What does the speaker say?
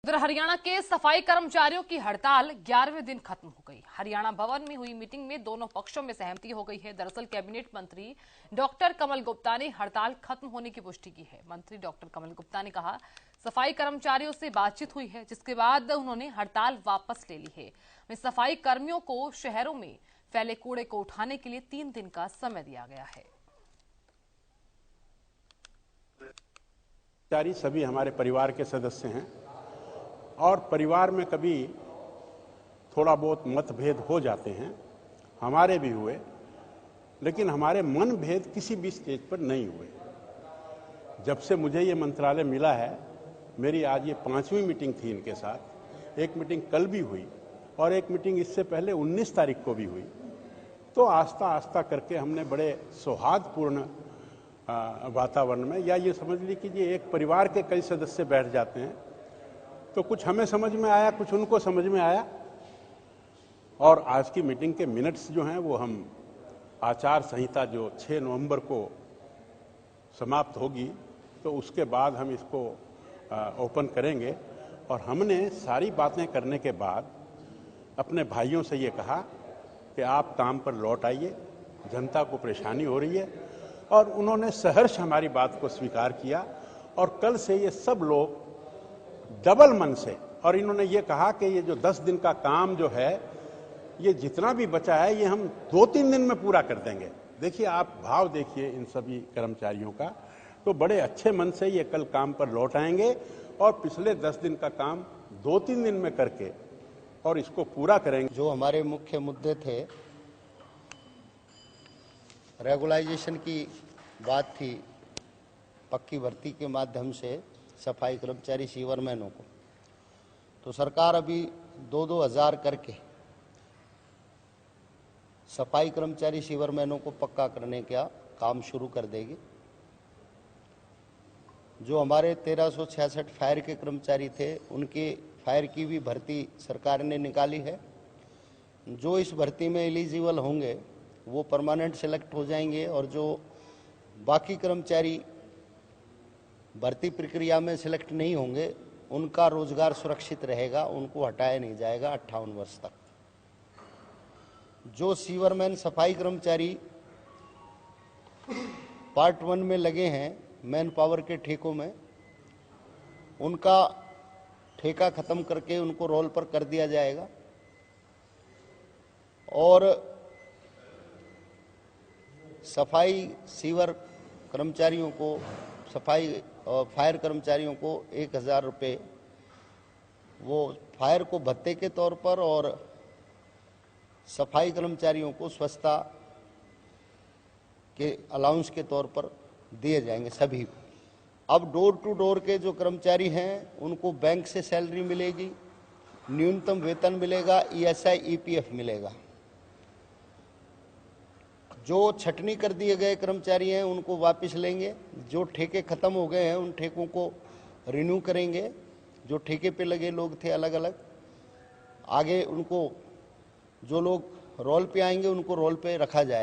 उधर हरियाणा के सफाई कर्मचारियों की हड़ताल 11वें दिन खत्म हो गई। हरियाणा भवन में हुई मीटिंग में दोनों पक्षों में सहमति हो गई है। दरअसल कैबिनेट मंत्री डॉक्टर कमल गुप्ता ने हड़ताल खत्म होने की पुष्टि की है। मंत्री डॉक्टर कमल गुप्ता ने कहा, सफाई कर्मचारियों से बातचीत हुई है, जिसके बाद उन्होंने हड़ताल वापस ले ली है। सफाई कर्मियों को शहरों में फैले कूड़े को उठाने के लिए 3 दिन का समय दिया गया है। सभी हमारे परिवार के सदस्य हैं और परिवार में कभी थोड़ा बहुत मतभेद हो जाते हैं, हमारे भी हुए, लेकिन हमारे मन भेद किसी भी स्टेज पर नहीं हुए। जब से मुझे ये मंत्रालय मिला है, मेरी आज ये 5वीं मीटिंग थी इनके साथ। एक मीटिंग कल भी हुई और एक मीटिंग इससे पहले 19 तारीख को भी हुई। तो आस्ता आस्ता करके हमने बड़े सौहार्दपूर्ण वातावरण में, या ये समझ ली कि ये एक परिवार के कई सदस्य बैठ जाते हैं, तो कुछ हमें समझ में आया, कुछ उनको समझ में आया। और आज की मीटिंग के मिनट्स जो हैं वो हम आचार संहिता जो 6 नवंबर को समाप्त होगी, तो उसके बाद हम इसको ओपन करेंगे। और हमने सारी बातें करने के बाद अपने भाइयों से ये कहा कि आप काम पर लौट आइए, जनता को परेशानी हो रही है। और उन्होंने सहर्ष हमारी बात को स्वीकार किया और कल से ये सब लोग डबल मन से, और इन्होंने ये कहा कि ये जो 10 दिन का काम जो है, ये जितना भी बचा है ये हम 2-3 दिन में पूरा कर देंगे। देखिए, आप भाव देखिए इन सभी कर्मचारियों का, तो बड़े अच्छे मन से ये कल काम पर लौट आएंगे और पिछले 10 दिन का काम 2-3 दिन में करके और इसको पूरा करेंगे। जो हमारे मुख्य मुद्दे थे, रेगुलाइजेशन की बात थी, पक्की भर्ती के माध्यम से सफाई कर्मचारी सीवरमैनों को, तो सरकार अभी 2-2 हज़ार करके सफाई कर्मचारी सीवरमैनों को पक्का करने का काम शुरू कर देगी। जो हमारे 1366 फायर के कर्मचारी थे, उनके फायर की भी भर्ती सरकार ने निकाली है। जो इस भर्ती में एलिजिबल होंगे वो परमानेंट सेलेक्ट हो जाएंगे, और जो बाकी कर्मचारी भर्ती प्रक्रिया में सिलेक्ट नहीं होंगे उनका रोजगार सुरक्षित रहेगा, उनको हटाया नहीं जाएगा 58 वर्ष तक। जो सीवरमैन सफाई कर्मचारी पार्ट 1 में लगे हैं मैन पावर के ठेकों में, उनका ठेका खत्म करके उनको रोल पर कर दिया जाएगा। और सफाई सीवर कर्मचारियों को, सफाई और फायर कर्मचारियों को 1000 रुपये वो फायर को भत्ते के तौर पर, और सफाई कर्मचारियों को स्वच्छता के अलाउंस के तौर पर दिए जाएंगे सभी। अब डोर टू डोर के जो कर्मचारी हैं उनको बैंक से सैलरी मिलेगी, न्यूनतम वेतन मिलेगा, ESI EPF मिलेगा। जो छटनी कर दिए गए कर्मचारी हैं उनको वापस लेंगे। जो ठेके खत्म हो गए हैं उन ठेकों को रिन्यू करेंगे। जो ठेके पे लगे लोग थे अलग अलग, आगे उनको, जो लोग रोल पे आएंगे उनको रोल पे रखा जाएगा।